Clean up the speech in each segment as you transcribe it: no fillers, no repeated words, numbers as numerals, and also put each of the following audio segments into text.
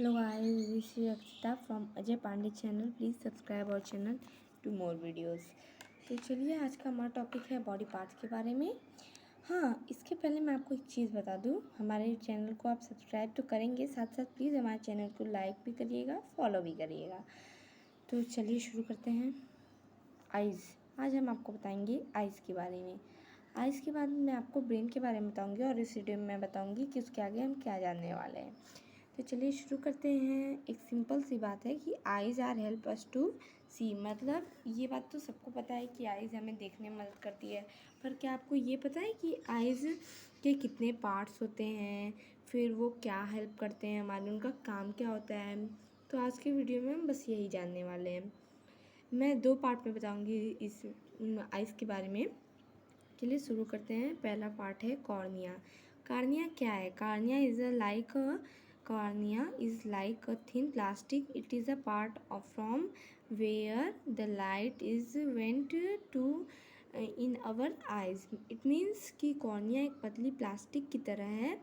Hello guys, this is Akshita from Ajay Pandey channel. Please subscribe our channel to more videos. तो चलिए आज का हमारा टॉपिक है बॉडी पार्ट्स के बारे में. हाँ, इसके पहले मैं आपको एक चीज़ बता दूँ. हमारे चैनल को आप सब्सक्राइब तो करेंगे, साथ साथ प्लीज़ हमारे चैनल को लाइक भी करिएगा, फॉलो भी करिएगा. तो चलिए शुरू करते हैं. आइज़. आज हम आपको बताएंगे आइज़ के बारे में. आइज़ के बाद मैं आपको ब्रेन के बारे में बताऊंगी और इस वीडियो में मैं बताऊंगी कि उसके आगे हम क्या जानने वाले हैं. तो चलिए शुरू करते हैं. एक सिंपल सी बात है कि eyes are help us to see. मतलब ये बात तो सबको पता है कि आइज़ हमें देखने में मदद करती है, पर क्या आपको ये पता है कि आइज़ के कितने पार्ट्स होते हैं, फिर वो क्या हेल्प करते हैं हमारे, उनका काम क्या होता है. तो आज के वीडियो में हम बस यही जानने वाले हैं. मैं 2 पार्ट में बताऊंगी इस आइज़ के बारे में. चलिए शुरू करते हैं. पहला पार्ट है कॉर्निया. कॉर्निया क्या है? Cornea is like a thin plastic. It is a part of from where the light is went to in our eyes. It means कि कॉर्निया एक पतली प्लास्टिक की तरह है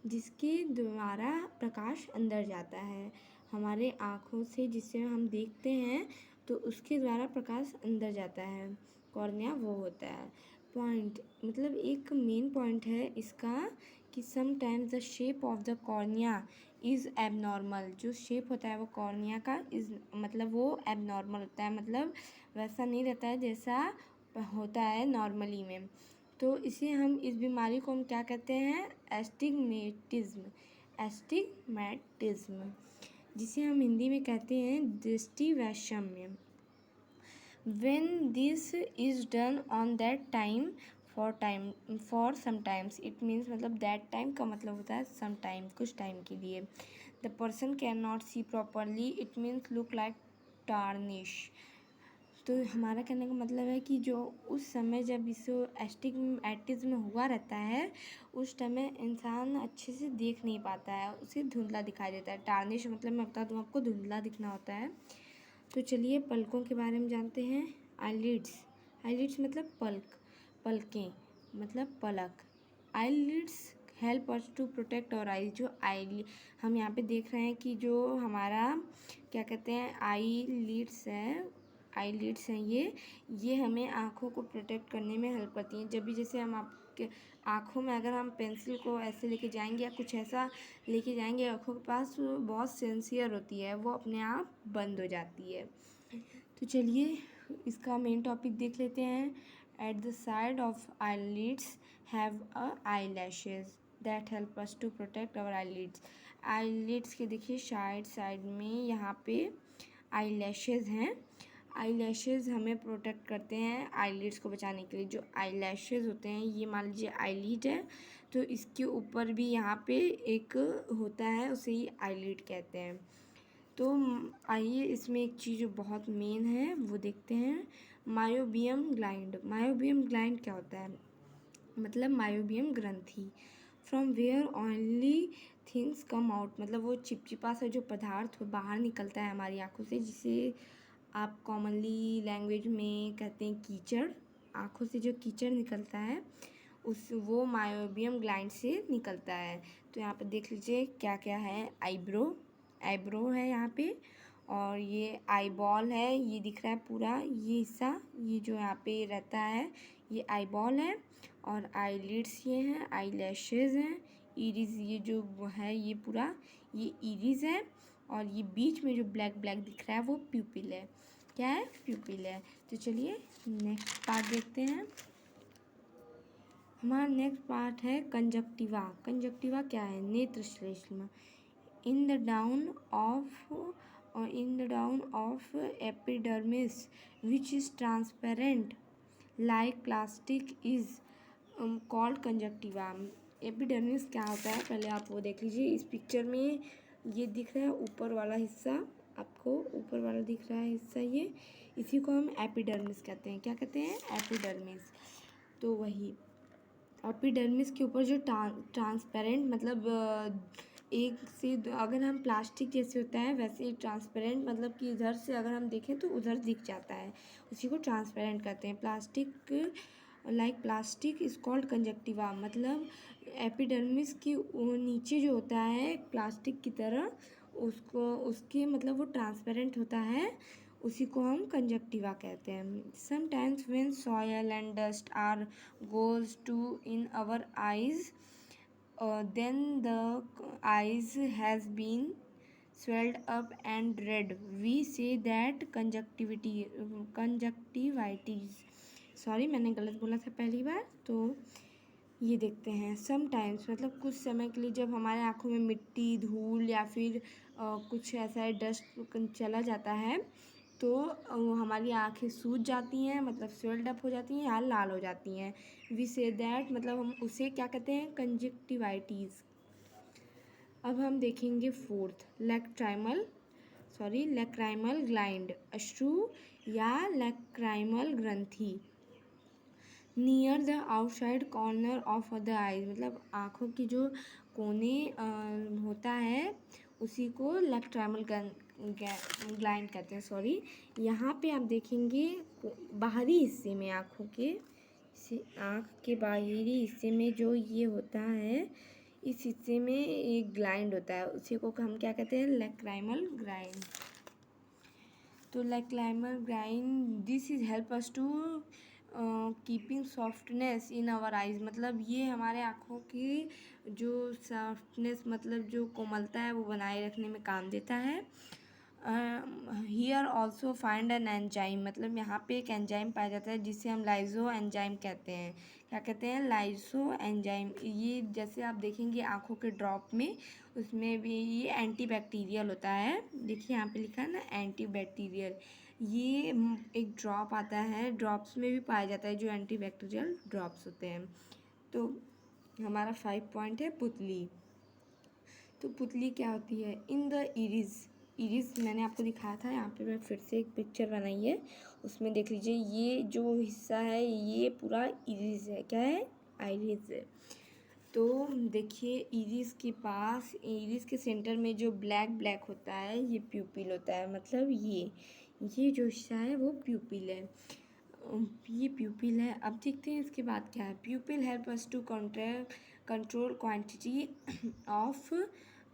जिसके द्वारा प्रकाश अंदर जाता है हमारे आँखों से, जिससे हम देखते हैं तो उसके द्वारा प्रकाश अंदर जाता है. कॉर्निया वो होता है. पॉइंट मतलब एक मेन पॉइंट है इसका कि sometimes the shape of the cornea is abnormal. जो शेप होता है वो कॉर्निया का इज़ मतलब वो एबनॉर्मल होता है, मतलब वैसा नहीं रहता है जैसा होता है नॉर्मली में. तो इसे हम इस बीमारी को हम क्या कहते हैं? एस्टिग्मेटिज्म. एस्टिग्मेटिज्म जिसे हम हिंदी में कहते हैं दृष्टिवैषम्य. When this is done on that time for sometimes, it means मतलब that time का मतलब होता है sometime, कुछ टाइम के लिए. The person cannot see properly, it means look like tarnish. तो हमारा कहने का मतलब है कि जो उस समय जब इस एस्टिग्मेटिज्म हुआ रहता है उस समय इंसान अच्छे से देख नहीं पाता है, उसे धुंधला दिखाई देता है. टार्निश मतलब मैं बता दूँ आपको, धुंधला दिखना होता है. तो चलिए पलकों के बारे में जानते हैं. आईलिड्स. आईलिड्स मतलब पलकें मतलब पलक. Eyelids help us to protect our eyes. जो आई हम यहाँ पे देख रहे हैं कि जो हमारा क्या कहते हैं आईलिड्स हैं ये हमें आँखों को प्रोटेक्ट करने में हेल्प करती हैं. जब भी जैसे हम आपके आँखों में अगर हम पेंसिल को ऐसे लेके जाएंगे या कुछ ऐसा लेके जाएंगे आँखों के पास, बहुत सेंसियर होती है, वो अपने आप बंद हो जाती है. तो चलिए इसका मेन टॉपिक देख लेते हैं. At the side of eyelids have a eye lashes that help us to protect our eyelids. Eyelids के देखिए साइड में यहाँ पे आई लैशेज हैं. आई लैशेज़ हमें प्रोटेक्ट करते हैं आईलिड्स को बचाने के लिए. जो आई लैशेज़ होते हैं, ये मान लीजिए आईलिड है तो इसके ऊपर भी यहाँ पे एक होता है, उसे ही आईलिड कहते हैं. तो आइए इसमें एक चीज़ जो बहुत मेन है वो देखते हैं. मायोबियम ग्लैंड. मायोबियम ग्लैंड क्या होता है? मतलब मायोबियम ग्रंथि. From where only things come out. मतलब वो चिपचिपा सा जो पदार्थ बाहर निकलता है हमारी आँखों से, जिसे आप कॉमनली लैंग्वेज में कहते हैं कीचड़. आँखों से जो कीचड़ निकलता है वो मायोबियम ग्लैंड से निकलता है. तो यहाँ पे देख लीजिए क्या क्या है. आईब्रो है यहाँ पे, और ये आई बॉल है, ये दिख रहा है पूरा ये हिस्सा, ये जो यहाँ पे रहता है ये आई बॉल है. और आई लिड्स ये हैं, आई लैशेज हैं, इरिज ये जो है ये पूरा ये इरिज है, और ये बीच में जो ब्लैक ब्लैक दिख रहा है वो प्यूपिल है. क्या है? प्यूपिल है. तो चलिए नेक्स्ट पार्ट देखते हैं. हमारा नेक्स्ट पार्ट है कंजक्टिवा. कंजक्टिवा क्या है? नेत्र श्लेष्मा. In the down of epidermis which is transparent like plastic is called conjunctiva. Epidermis क्या होता है पहले आप वो देख लीजिए. इस पिक्चर में ये दिख रहा है ऊपर वाला हिस्सा, आपको ऊपर वाला दिख रहा है हिस्सा, ये इसी को हम एपिडर्मिस कहते हैं. क्या कहते हैं? एपिडर्मिस. तो वही एपिडर्मिस के ऊपर जो ट्रांसपेरेंट मतलब एक से अगर हम प्लास्टिक जैसे होता है वैसे ही ट्रांसपेरेंट, मतलब कि इधर से अगर हम देखें तो उधर दिख जाता है, उसी को ट्रांसपेरेंट कहते हैं. Plastic like plastic is called conjunctiva. मतलब एपिडर्मिस की नीचे जो होता है प्लास्टिक की तरह उसको उसके मतलब वो ट्रांसपेरेंट होता है, उसी को हम कंजक्टिवा कहते हैं। Sometimes when soil and dust are goes to in our eyes, then the eyes has been swelled up and red, we say that conjunctivitis। Sorry, मैंने गलत बोला था पहली बार। तो ये देखते हैं, समटाइम्स मतलब कुछ समय के लिए जब हमारे आँखों में मिट्टी, धूल या फिर कुछ ऐसा डस्ट चला जाता है तो हमारी आँखें सूज जाती हैं, मतलब स्वेल्ड अप हो जाती हैं या लाल हो जाती हैं। वी से दैट मतलब हम उसे क्या कहते हैं, कंजक्टिवाइटिस। अब हम देखेंगे फोर्थ, लैक्राइमल ग्लैंड, अश्रु या लैक्राइमल ग्रंथि, near the outside corner of the eyes, मतलब आँखों की जो कोने होता है उसी को लैक्राइमल ग्लैंड कहते हैं। सॉरी, यहाँ पे आप देखेंगे बाहरी हिस्से में आँखों के आँख के बाहरी हिस्से में जो ये होता है, इस हिस्से में एक ग्लैंड होता है, उसी को हम क्या कहते हैं, लैक्राइमल ग्लैंड। तो lacrimal gland this is help us to keeping softness in our eyes, मतलब ये हमारे आँखों की जो सॉफ्टनेस मतलब जो कोमलता है वो बनाए रखने में काम देता है। Here also find an enzyme, मतलब यहाँ पे एक एंजाइम पाया जाता है जिसे हम लाइजो एंजाइम कहते हैं। क्या कहते हैं, लाइजो एंजाइम। ये जैसे आप देखेंगे आँखों के ड्रॉप में, उसमें भी ये एंटीबैक्टीरियल होता है। देखिए यहाँ पे लिखा है ना, एंटीबैक्टीरियल। ये एक ड्रॉप आता है, ड्रॉप्स में भी पाया जाता है जो एंटीबैक्टीरियल ड्रॉप्स होते हैं। तो हमारा 5 पॉइंट है पुतली। तो पुतली क्या होती है, इन द इरिस मैंने आपको दिखाया था, यहाँ पे मैं फिर से एक पिक्चर बनाई है, उसमें देख लीजिए ये जो हिस्सा है ये पूरा इरिस है। क्या है, आइरिस है। तो देखिए इरिस के पास, इरिस के सेंटर में जो ब्लैक ब्लैक होता है ये प्यूपिल होता है, मतलब ये जो हिस्सा है वो प्यूपिल है, ये प्यूपिल है। अब देखते हैं इसके बाद क्या है। Pupil help us to control quantity of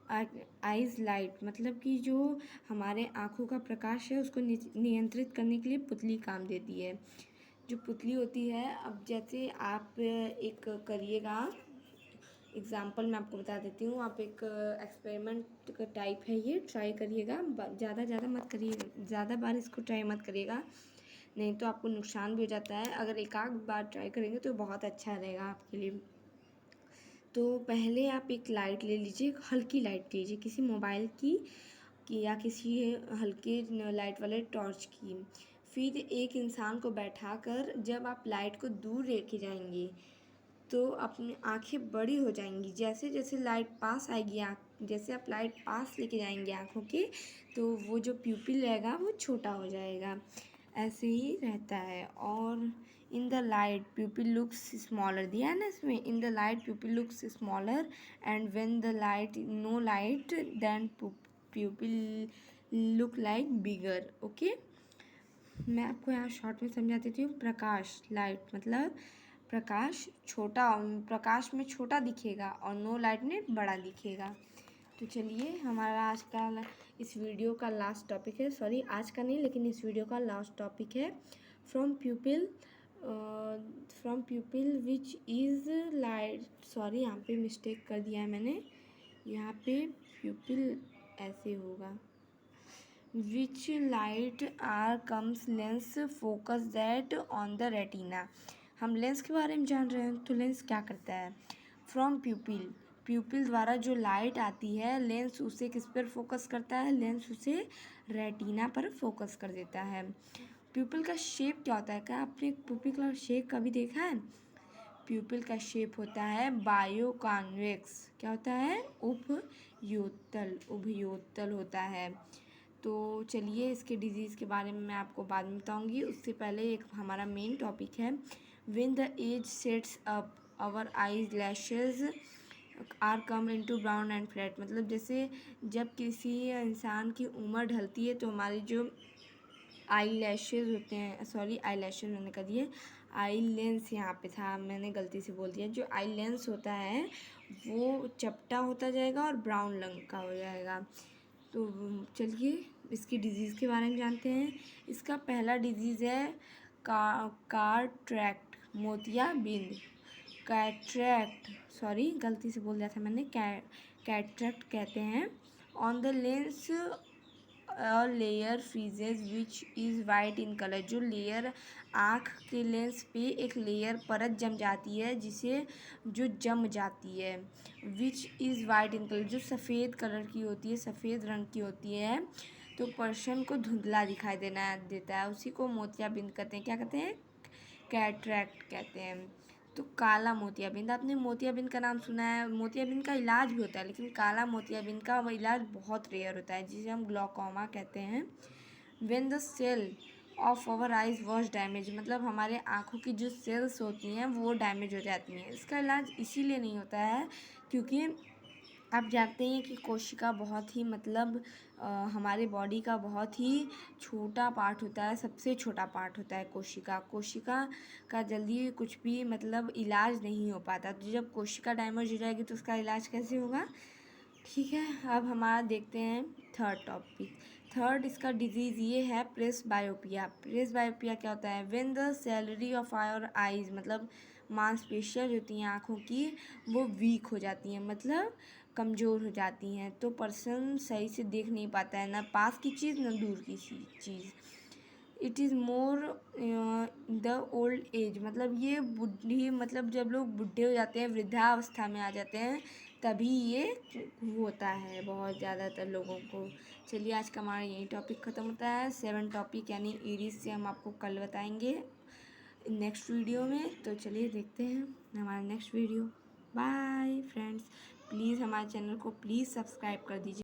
eyes light, मतलब कि जो हमारे आँखों का प्रकाश है उसको नियंत्रित करने के लिए पुतली काम देती है। जो पुतली होती है, अब जैसे आप एक करिएगा एग्ज़ाम्पल, मैं आपको बता देती हूँ। आप एक एक्सपेरिमेंट का टाइप है, ये ट्राई करिएगा, ज़्यादा मत करिएगा, ज़्यादा बार इसको ट्राई मत करिएगा, नहीं तो आपको नुकसान भी हो जाता है। अगर एक आध बार ट्राई करेंगे तो बहुत अच्छा रहेगा आपके लिए। तो पहले आप एक लाइट ले लीजिए, हल्की लाइट लीजिए, किसी मोबाइल की या किसी हल्के लाइट वाले टॉर्च की। फिर एक इंसान को बैठाकर जब आप लाइट को दूर लेके जाएंगे तो अपनी आँखें बड़ी हो जाएंगी। जैसे जैसे लाइट पास आएगी, जैसे आप लाइट पास लेके जाएंगे आँखों के, तो वो जो प्यूपिल रहेगा वो छोटा हो जाएगा। ऐसे ही रहता है। और in the light pupil looks smaller, दिया है ना इसमें, in the light pupil looks smaller and when the light no light then pupil look like bigger. Okay, मैं आपको यहाँ शॉर्ट में समझा देती हूँ। प्रकाश, लाइट मतलब प्रकाश छोटा, प्रकाश में छोटा दिखेगा और नो लाइट में बड़ा दिखेगा। तो चलिए, हमारा आज का इस वीडियो का लास्ट टॉपिक है, सॉरी आज का नहीं लेकिन इस वीडियो का लास्ट टॉपिक है, from प्यूपिल which is light. Sorry, यहाँ पे मिस्टेक कर दिया है मैंने, यहाँ पे प्यूपिल ऐसे होगा, which light are comes lens focus that on the retina. हम लेंस के बारे में जान रहे हैं, तो लेंस क्या करता है, फ्रॉम प्यूपिल द्वारा जो लाइट आती है, लेंस उसे किस पर फोकस करता है, लेंस उसे रेटिना पर फोकस कर देता है। प्यूपिल का शेप क्या होता है, क्या आपने प्यूपिल का शेप कभी देखा है? प्यूपिल का शेप होता है बायोकॉन्वेक्स। क्या होता है? उभयोतल होता है। तो चलिए, इसके डिजीज़ के बारे में मैं आपको बाद में बताऊंगी, उससे पहले एक हमारा मेन टॉपिक है, when the age sets up our eyes lashes are come into brown and flat, मतलब जैसे जब किसी इंसान की उम्र ढलती है तो हमारी जो आई लैशेज होते हैं, सॉरी आई लैशेज मैंने कर दिए, आई लेंस यहाँ पे था, मैंने गलती से बोल दिया। जो आई लेंस होता है वो चपटा होता जाएगा और ब्राउन रंग का हो जाएगा। तो चलिए इसकी डिजीज़ के बारे में जानते हैं। इसका पहला डिजीज़ है कैटरैक्ट, मोतियाबिंद। कैटरैक्ट, सॉरी गलती से बोल दिया था मैंने, कैटरैक्ट कहते हैं। On the lens a layer फ्रीजेज which is white in colour, जो लेयर आँख के लेंस पे एक लेयर परत जम जाती है जिसे जो जम जाती है, which is white in colour, जो सफ़ेद कलर की होती है, सफ़ेद रंग की होती है, तो पर्सन को धुंधला दिखाई देता है, उसी को मोतियाबिंद कहते हैं। क्या कहते हैं? कैटरैक्ट कहते हैं। तो काला मोतियाबिंद, आपने मोतियाबिंद का नाम सुना है, मोतियाबिंद का इलाज भी होता है, लेकिन काला मोतियाबिंद का इलाज बहुत रेयर होता है, जिसे हम ग्लूकोमा कहते हैं। When the cell of our eyes was damage, मतलब हमारे आँखों की जो सेल्स होती हैं वो डैमेज हो जाती हैं। इसका इलाज इसीलिए नहीं होता है क्योंकि आप जानते हैं कि कोशिका बहुत ही मतलब हमारे बॉडी का बहुत ही छोटा पार्ट होता है, सबसे छोटा पार्ट होता है कोशिका। कोशिका का जल्दी कुछ भी मतलब इलाज नहीं हो पाता, तो जब कोशिका डैमेज हो जाएगी तो उसका इलाज कैसे होगा? ठीक है, अब हमारा देखते हैं थर्ड टॉपिक। थर्ड इसका डिजीज़ ये है प्रेसबायोपिया। प्रेसबायोपिया क्या होता है? When the ciliary of our eyes, मतलब मांसपेशियाँ जो होती हैं आँखों की वो वीक हो जाती हैं, मतलब कमज़ोर हो जाती हैं, तो पर्सन सही से देख नहीं पाता है, ना पास की चीज़ ना दूर की चीज़। It is more the old age, मतलब ये बुढ़ी, मतलब जब लोग बूढ़े हो जाते हैं, वृद्धावस्था में आ जाते हैं, तभी ये होता है बहुत ज़्यादातर लोगों को। चलिए आज का हमारा यही टॉपिक ख़त्म होता है। 7 टॉपिक यानी इरिस से हम आपको कल बताएंगे नेक्स्ट वीडियो में। तो चलिए देखते हैं हमारा next video. Bye friends, please हमारे चैनल को प्लीज़ सब्सक्राइब कर दीजिए।